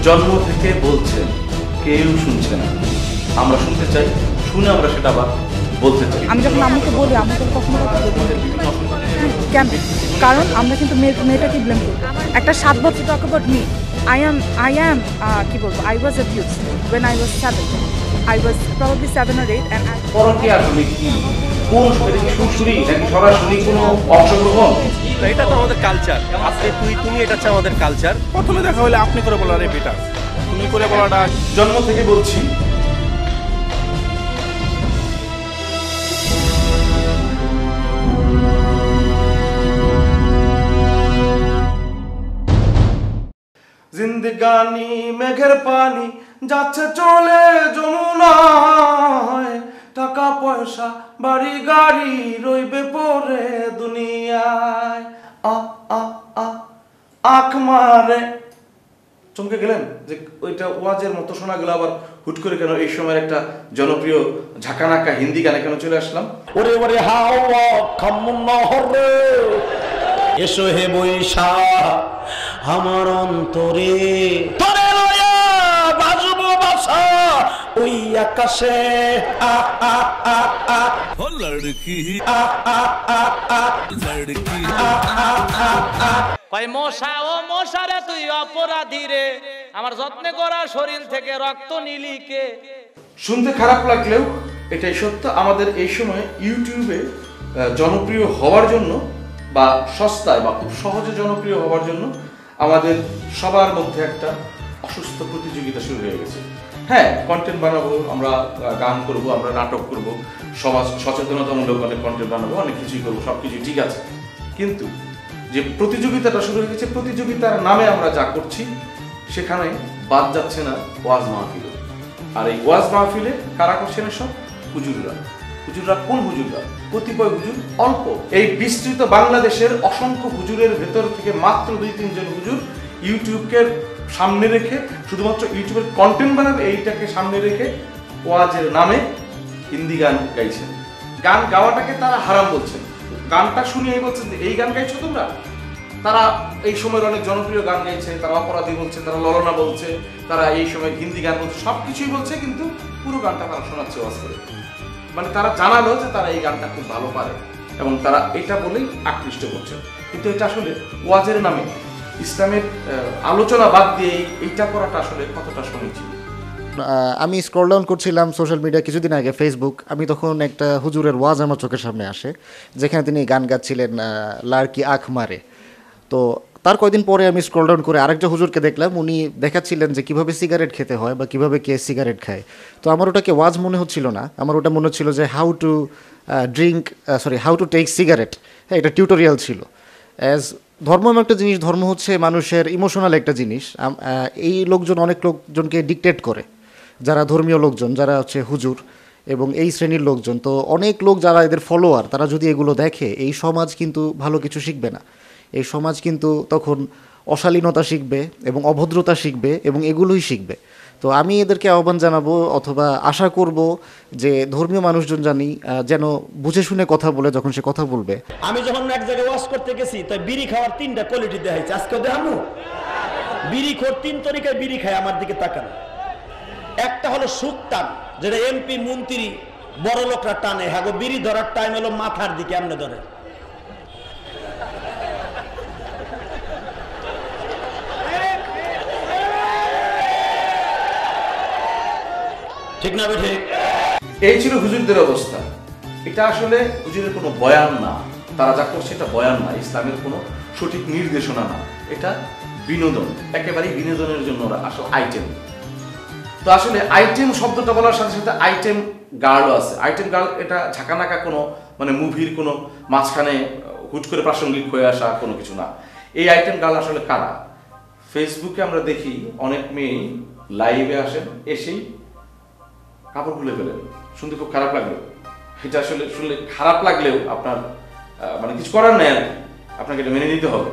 জন্ম থেকে বলছেন, কেউ শুনছে না। আমরা শুনতে চাই, শুনে আমরা সেটা আবার বলতে চাই। আমি যখন আম্মুকে বলি, আম্মুকে কখনো কেন? কারণ আমরা কিন্তু মেয়েটাকে ব্লেম করি। একটা 7 বছর talk about me. I am কি বলবো, I was abused when I was 7. I was probably 7 or 8 and পরকে আসলে কি কোন সুরসুরি নাকি সরাসরি কোনো অংশগ্রহণ? এটা তো আমাদের কালচার। আপনি তুমি এটা হচ্ছে আমাদের কালচার। প্রথমে দেখা হলে আপনি করে বলাটাই বেটার, তুমি করে বলাটা। জন্ম থেকে বলছি, জিন্দেগানি মেঘের পানি যাচ্ছে চলে যমুনায়, টাকা পয়সা বাড়ি গাড়ি রইবে পরে দুনিয়ায়। আখ মারে। চমকে গেলেন যে ওইটা ওয়াজের মতো শোনা গেল, আবার হুট করে কেন এই সময় একটা জনপ্রিয় ঝাঁকানাকা হিন্দি গানে কেন চলে আসলাম? ওরে ওরে হাওয়া খামুন্নহরে এসো হে বৈশা আমার অন্তরে, তোরে লয়া বাজবো বাসা ওই আকাশে। ও লড়কি লড়কি কয় মশা ও মশারে তুই অপরাধী রে, আমার যত্নে করা শরীর থেকে রক্ত নিলি কে। শুনতে খারাপ লাগলেও এটাই সত্য। আমাদের এই সময় ইউটিউবে জনপ্রিয় হওয়ার জন্য বা সস্তায় বা খুব সহজে জনপ্রিয় হওয়ার জন্য আমাদের সবার মধ্যে একটা অসুস্থ প্রতিযোগিতা শুরু হয়ে গেছে। হ্যাঁ, কন্টেন্ট বানাবো, আমরা গান করব, আমরা নাটক করব, সমাজ সচেতনতামূলক অনেক কন্টেন্ট বানাবো, অনেক কিছুই করবো, সব কিছুই ঠিক আছে। কিন্তু যে প্রতিযোগিতাটা শুরু হয়ে গেছে, প্রতিযোগিতার নামে আমরা যা করছি সেখানে বাদ যাচ্ছে না ওয়াজ মাহফিল। আর এই ওয়াজ মাহফিলে কারা করছেন এসব? হুজুররা। হুজুররা কোন হুজুররা? কতিপয় হুজুর, অল্প। এই বিস্তৃত বাংলাদেশের অসংখ্য হুজুরের ভেতর থেকে মাত্র 2-3 জন হুজুর ইউটিউবকে সামনে রেখে, শুধুমাত্র ইউটিউবের কন্টেন্ট বানাবে এইটাকে সামনে রেখে ওয়াজের নামে হিন্দি গান গাইছেন। গান গাওয়াটাকে তারা হারাম বলছেন। গানটা শুনিয়েই বলছেন যে এই গান গাইছো তোমরা। তারা এই সময়ের অনেক জনপ্রিয় গান গাইছে, তারা অপরাধী বলছে, তারা ললনা বলছে, তারা এই সময় হিন্দি গান বলছে, সব কিছুই বলছে, কিন্তু পুরো গানটা তারা শোনাচ্ছে ওয়াজ করে। মানে তারা জানালো যে তারা এই গানটা খুব ভালো পারে এবং তারা এটা বলেই আকৃষ্ট করছে। কিন্তু এটা আসলে ওয়াজের নামে ইসলামের আলোচনা বাদ দিয়ে এইটা করাটা আসলে কতটা সমীচীন? আমি স্ক্রল ডাউন করছিলাম সোশ্যাল মিডিয়া কিছুদিন আগে, ফেসবুক। আমি তখন একটা হুজুরের ওয়াজ আমার চোখের সামনে আসে, যেখানে তিনি গান গাচ্ছিলেন লাড়কি আখ মারে। তো তার কয়েকদিন পরে আমি স্ক্রল ডাউন করে আরেকটা হুজুরকে দেখলাম, উনি দেখাচ্ছিলেন যে কীভাবে সিগারেট খেতে হয় বা কীভাবে কে সিগারেট খায়। তো আমার ওটাকে ওয়াজ মনে হচ্ছিল না, আমার ওটা মনে হচ্ছিল যে হাউ টু টেক সিগারেট। হ্যাঁ, এটা টিউটোরিয়াল ছিল। অ্যাজ ধর্ম এমন একটা জিনিস, ধর্ম হচ্ছে মানুষের ইমোশনাল একটা জিনিস। এই লোকজন অনেক লোকজনকে ডিকটেট করে, যারা ধর্মীয় লোকজন, যারা হচ্ছে হুজুর এবং এই শ্রেণীর লোকজন। তো অনেক লোক যারা এদের ফলোয়ার, তারা যদি এগুলো দেখে, এই সমাজ কিন্তু ভালো কিছু শিখবে না। এই সমাজ কিন্তু তখন অশালীনতা শিখবে এবং অভদ্রতা শিখবে এবং এগুলোই শিখবে। তো আমি এদেরকে আহ্বান জানাবো অথবা আশা করব যে ধর্মীয় মানুষজন যেন বুঝে শুনে কথা বলে যখন সে কথা বলবে। আমি যখন এক জায়গায় ওয়াজ করতে গেছি, তাই বিড়ি খাওয়ার 3টা কোয়ালিটি দেখাইছে। আজকে দেখামু বিড়ি খোর 3 তরিকায় বিড়ি খায়, আমার দিকে তাকান। একটা হলো সুখ টান, যেটা এমপি মন্ত্রী বড় লোকরা টানে। হ্যাঁ, বিড়ি ধরার টাইম হলো মাথার দিকে, এমনি ধরে। ঠিক না বেঠিক? এই ছিল হুজুরদের অবস্থা। এটা আসলে হুজুরের কোনো বয়ান না, তারা যা করছে এটা বয়ান না, ইসলামের কোনো সঠিক নির্দেশনা না, এটা বিনোদন, একেবারেই বিনোদনের জন্য ওরা আসলে আইটেম। তো আসলে আইটেম শব্দটা বলার সাথে সাথে আইটেম গার্লও আছে। আইটেম গার্ল এটা ঝাঁকানাকা কোনো মানে মুভির কোনো মাঝখানে হুট করে প্রাসঙ্গিক হয়ে আসা কোনো কিছু না। এই আইটেম গার্ল আসলে কারা? ফেসবুকে আমরা দেখি অনেক মেয়ে লাইভে আসেন, এসেই কাপড় খুলে ফেলেন। শুনতে খুব খারাপ লাগলো। এটা আসলে শুনলে খারাপ লাগলেও আপনার মানে কিছু করার নেই, আপনাকে এটা মেনে নিতে হবে।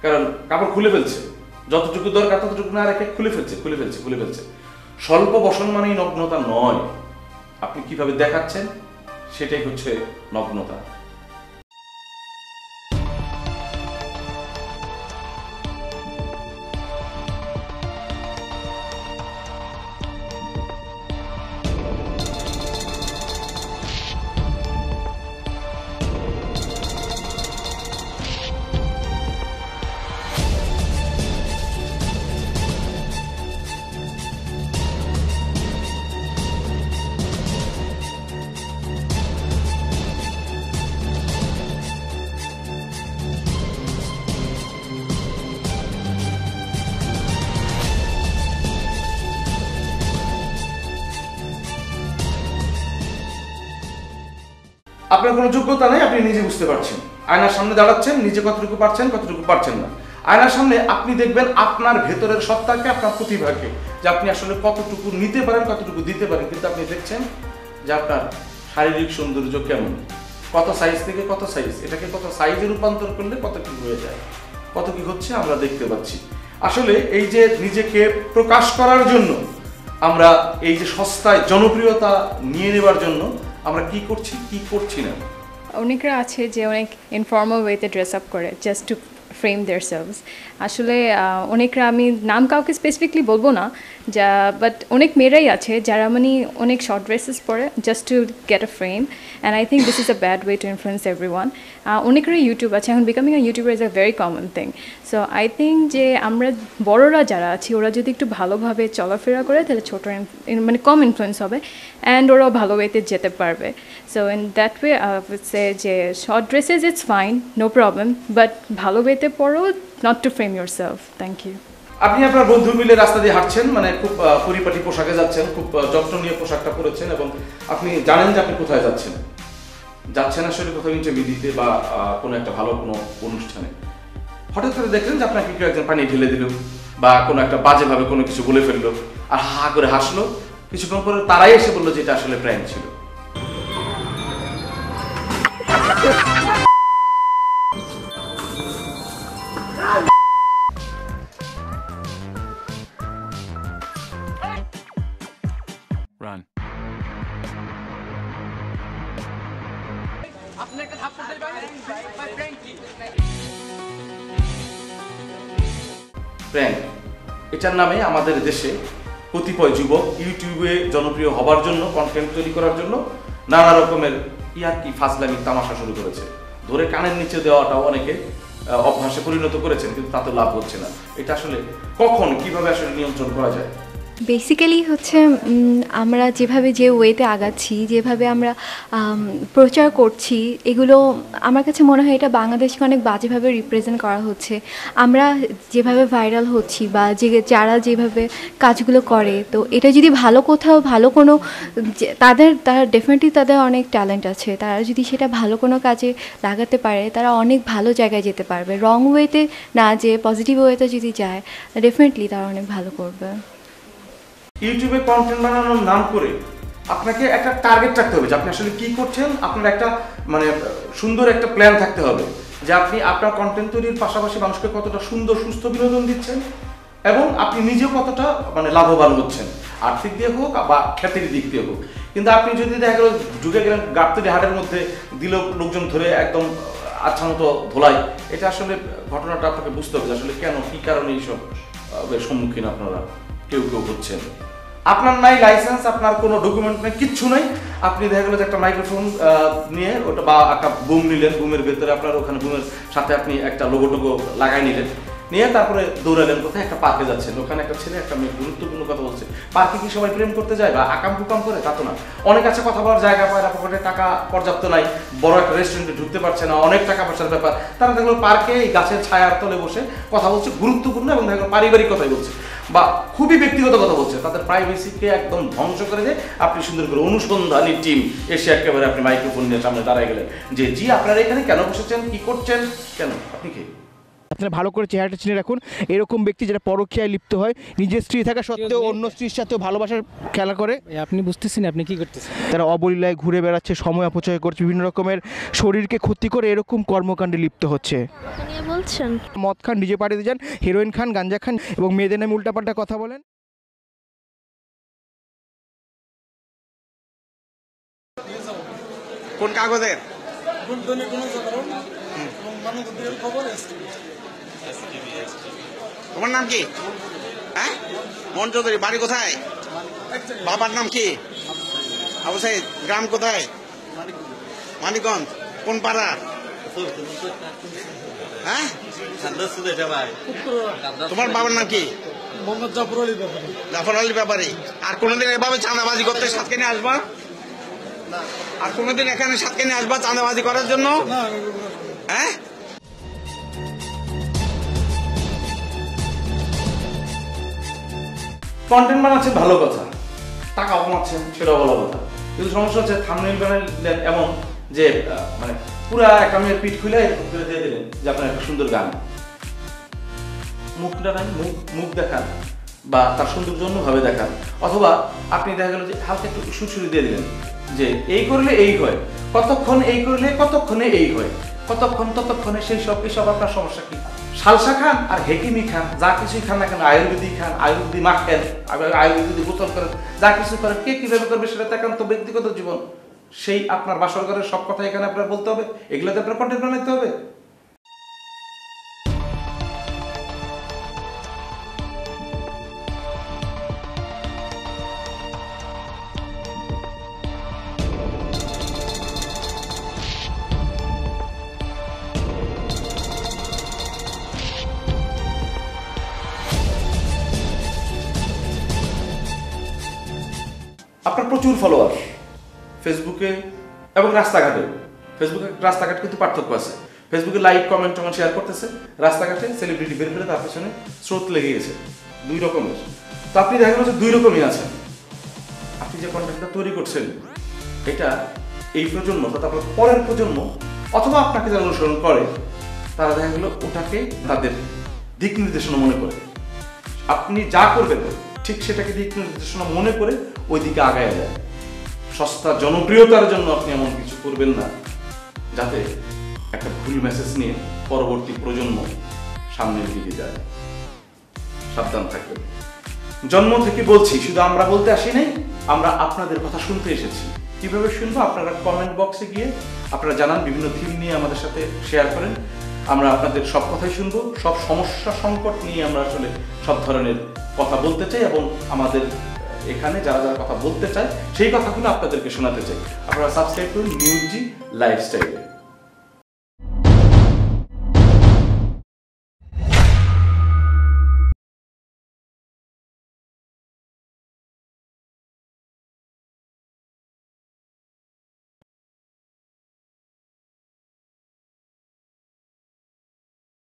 কারণ কাপড় খুলে ফেলছে, যতটুকু দরকার ততটুকু না রেখে খুলে ফেলছে। স্বল্প বসন মানেই নগ্নতা নয়, আপনি কিভাবে দেখাচ্ছেন সেটাই হচ্ছে নগ্নতা। আপনার কোনো যোগ্যতা নেই, আপনি নিজে বুঝতে পারছেন। আয়নার সামনে দাঁড়াচ্ছেন, নিজে কতটুকু পারছেন কতটুকু পারছেন না। আয়নার সামনে আপনি দেখবেন আপনার ভেতরের সত্তাকে, আপনার প্রতিভাকে, যে আপনি আসলে কতটুকু নিতে পারেন কতটুকু দিতে পারেন। কিন্তু আপনি দেখছেন যে আপনার শারীরিক সৌন্দর্য কেমন, কত সাইজ থেকে কত সাইজ, এটাকে কত সাইজে রূপান্তর করলে কত কি হয়ে যায়, কত কি হচ্ছে আমরা দেখতে পাচ্ছি। আসলে এই যে নিজেকে প্রকাশ করার জন্য আমরা এই যে সস্তায় জনপ্রিয়তা নিয়ে নেবার জন্য আমরা কি করছি কি করছি না। অনেকরা আছে যে অনেক ইনফর্মাল ওয়েতে ড্রেস আপ করে just to frame their selves. আসলে অনেকরা, আমি নাম কাউকে স্পেসিফিকলি বলবো না, যা বাট অনেক মেয়েরাই আছে যারা মানে অনেক শর্ট ড্রেসেস পরে just to get a frame, and I think this is a bad way to influence every one. অনেকেরই ইউটিউব আছে, এখন becoming a YouTuber is a very common thing. So I think যে আমরা বড়রা যারা আছি ওরা যদি একটু ভালোভাবে চলাফেরা করে তাহলে ছোটো মানে কম ইনফ্লুয়েন্স হবে, অ্যান্ড ওরাও ভালো ওয়েতে যেতে পারবে। So in that way I would say যে short dresses it's fine, no problem, but ভালো ওয়েতে পড়ো, not to frame yourself. Thank you. আপনি আপনার বন্ধু মিলে রাস্তা দিয়ে হাঁটছেন, মানে খুব পরিপাটি পোশাকে যাচ্ছেন, খুব যত্ন নিয়ে পোশাকটা পরেছেন, এবং আপনি জানেন যে আপনি কোথায় যাচ্ছেন। যাচ্ছেন আসলে কোথাও ইন্টারভিউ দিতে বা কোনো একটা ভালো কোনো অনুষ্ঠানে। হঠাৎ করে দেখলেন যে আপনাকে কেউ একজন পানি ঢেলে দিল বা কোনো একটা বাজেভাবে কোনো কিছু বলে ফেললো, আর হা করে হাসলো। কিছুক্ষণ পরে তারাই এসে বললো যে এটা আসলে প্র্যাঙ্ক ছিল। Run. প্র্যাঙ্ক, এটার নামে আমাদের দেশে কতিপয় যুবক ইউটিউবে জনপ্রিয় হবার জন্য, কন্টেন্ট তৈরি করার জন্য নানা রকমের ইয়ার্কি ফাজলামি তামাশা শুরু করেছে। ধরে কানের নিচে দেওয়াটাও অনেকে অভ্যাসে পরিণত করেছেন, কিন্তু তাতে লাভ হচ্ছে না। এটা আসলে কখন কিভাবে আসলে নিয়ন্ত্রণ করা যায়? বেসিক্যালি হচ্ছে আমরা যেভাবে যে ওয়েতে আগাচ্ছি, যেভাবে আমরা প্রচার করছি, এগুলো আমার কাছে মনে হয় এটা বাংলাদেশকে অনেক বাজেভাবে রিপ্রেজেন্ট করা হচ্ছে। আমরা যেভাবে ভাইরাল হচ্ছি বা যারা যেভাবে কাজগুলো করে, তো এটা যদি ভালো কোথাও ভালো কোনো তারা ডেফিনেটলি তাদের অনেক ট্যালেন্ট আছে, তারা যদি সেটা ভালো কোনো কাজে লাগাতে পারে তারা অনেক ভালো জায়গায় যেতে পারবে। রং ওয়েতে না, যে পজিটিভ ওয়েতে যদি যায় ডেফিনেটলি তারা অনেক ভালো করবে। ইউটিউবে কন্টেন্ট বানানোর নাম করে আপনাকে একটা টার্গেট রাখতে হবে যে আপনি আসলে কি করছেন। আপনার একটা মানে সুন্দর একটা প্ল্যান থাকতে হবে যে আপনি আপনার কন্টেন্ট তৈরির পাশাপাশি মানুষকে কতটা সুন্দর সুস্থ বিনোদন দিচ্ছেন এবং আপনি নিজেও কতটা মানে লাভবান হচ্ছেন, আর্থিক দিয়ে হোক বা খ্যাতির দিক দিয়ে হোক। কিন্তু আপনি যদি দেখা গেল ঢুকে গেলেন গাবতলি হাটের মধ্যে, দিল লোকজন ধরে একদম আচ্ছা মতো ধোলাই, এটা আসলে ঘটনাটা আপনাকে বুঝতে হবে আসলে কেন, কি কারণে এইসব সম্মুখীন আপনারা কেউ কেউ হচ্ছেন। আপনার নাই লাইসেন্স, আপনার কোনো ডকুমেন্ট নেই, কিচ্ছু নাই, আপনি দেখা গেলো যে একটা মাইক্রোফোন নিয়ে ওটা বা একটা বুম নিলেন, বুমের ভেতরে আপনার ওখানে বুমের সাথে আপনি একটা লোগো টোগো লাগাই নিলেন, নিয়ে তারপরে দৌড়ালেন কোথায়, একটা পার্কে যাচ্ছেন, ওখানে একটা ছেলে একটা মেয়ে গুরুত্বপূর্ণ কথা বলছে। পার্কে কি সবাই প্রেম করতে যায় বা আকাম কুকাম করে? তা তো না। অনেক আছে কথা বলার জায়গা পায় না, পকেটে টাকা পর্যাপ্ত নাই, বড় একটা রেস্টুরেন্টে ঢুকতে পারছে না, অনেক টাকা পয়সার ব্যাপার। তারা দেখলো পার্কে এই গাছের ছায়ার তলে বসে কথা বলছে, গুরুত্বপূর্ণ এবং দেখলো পারিবারিক কথাই বলছে বা খুবই ব্যক্তিগত কথা বলছে। তাদের প্রাইভেসিকে একদম ধ্বংস করে দিয়ে আপনি সুন্দর করে অনুসন্ধানী টিম এসে একেবারে আপনি মাইক্রোফোন নিয়ে সামনে দাঁড়ায় গেলেন যে জি আপনারা এখানে কেন বসেছেন, কি করছেন, কেন, আপনি কি? আপনারা ভালো করে চেহারাটা চিনে রাখুন। এরকম ব্যক্তি যারা পরকীয়ায় লিপ্ত হয়, নিজের স্ত্রী থাকা সত্ত্বেও অন্য স্ত্রীর সাথেও ভালোবাসার খেলা করে, আপনি বুঝতেছেন আপনি কি করতেছেন। তারা অবলীলায় ঘুরে বেড়াচ্ছে, সময় অপচয় করছে, বিভিন্ন রকমের শরীরকে ক্ষতি করে এরকম কর্মকাণ্ডে লিপ্ত হচ্ছে। বলছেন মদ খান, ডিজে পার্টিতে যান, হেরোইন খান, গাঞ্জা খান এবং মেয়েদের নামে উল্টাপাল্টা কথা বলেন। কোন কাগজের? তোমার নাম কি? হ্যাঁ, মন চৌধুরী। বাড়ি কোথায়? বাবার নাম কি? আবু সাইদ। গ্রাম কোথায়? মানিকগঞ্জ। কোন পাড়া? হ্যাঁ, তোমার বাবার নাম কি? জাফর আলী ব্যাপারী। আর কোনোদিন এভাবে চাঁদাবাজি করতে সাথে নিয়ে আসবা? আর কোনোদিন এখানে সাথে নিয়ে আসবা চাঁদাবাজি করার জন্য? হ্যাঁ, কন্টেন্ট বানাচ্ছেন ভালো কথা, টাকা কমাচ্ছেন সেটাও ভালো কথা, কিন্তু সমস্যা হচ্ছে থাম্বনেইল বানালেন এমন যে মানে পুরা একটা মেয়ের পিঠ খুলে এরকম করে দিয়ে দিলেন যে আপনার একটা সুন্দর গান, মুখটা নাই, মুখ দেখান বা তার সৌন্দর্য অন্যভাবে দেখান, অথবা আপনি দেখা গেল যে হালকা একটু সুরসুরি দিয়ে দিলেন যে এই করলে এই হয়, কতক্ষণ এই করলে কতক্ষণে এই হয়, কতক্ষণ ততক্ষণে সেই সব, এসব আপনার সমস্যা কি? সালসা খান আর হেকিমি খান, যা কিছুই খান না কেন, আয়ুর্বেদিক খান, আয়ুর্বেদিক মাখেন, আয়ুর্বেদিক গোসল করেন, যা কিছু করেন, কে কিভাবে করবে সেটা একান্ত ব্যক্তিগত জীবন। সেই আপনার বাসর ঘরের সব কথা এখানে আপনার বলতে হবে, এগুলোতে আপনার কন্টেন্ট বানাইতে হবে। আপনার প্রচুর ফলোয়ার ফেসবুকে এবং রাস্তাঘাটে। রাস্তাঘাট কিন্তু পার্থক্য আছে। ফেসবুকে লাইক, কমেন্ট শেয়ার করতেছে, রাস্তাঘাটে সেলিব্রিটি বের করে তার পেছনে স্রোত লেগে গেছে, দুই রকমের। তো আপনি দেখা গেল যে দুই রকমই আছেন। আপনি যে কন্টেন্টটা তৈরি করছেন এটা এই প্রজন্ম, তারপর পরের প্রজন্ম অথবা আপনাকে যারা অনুসরণ করে তারা দেখা গেল ওটাকে তাদের দিক নির্দেশনা মনে করে। আপনি যা করবেন ঠিক সেটাকে দিক নির্দেশনা মনে করে ওই দিকে আগায় যায়। সস্তা জনপ্রিয়তার জন্য আপনি এমন কিছু করবেন না যাতে একটা ভুল মেসেজ নিয়ে পরবর্তী প্রজন্ম সামনের দিকে যায়। সাবধান থাকবেন। জন্ম থেকে বলছি, শুধু আমরা বলতে আসি নাই, আমরা আপনাদের কথা শুনতে এসেছি। কিভাবে শুনবো? আপনারা কমেন্ট বক্সে গিয়ে আপনারা জানান, বিভিন্ন থিম নিয়ে আমাদের সাথে শেয়ার করেন। আমরা আপনাদের সব কথাই শুনবো, সব সমস্যা সংকট নিয়ে আমরা আসলে সব ধরনের কথা বলতে চাই এবং আমাদের এখানে যারা যারা কথা বলতে চায় সেই কথাগুলো আপনাদেরকে শোনাতে চাই। আপনারা সাবস্ক্রাইব করুন নিউজ জি লাইফস্টাইলে।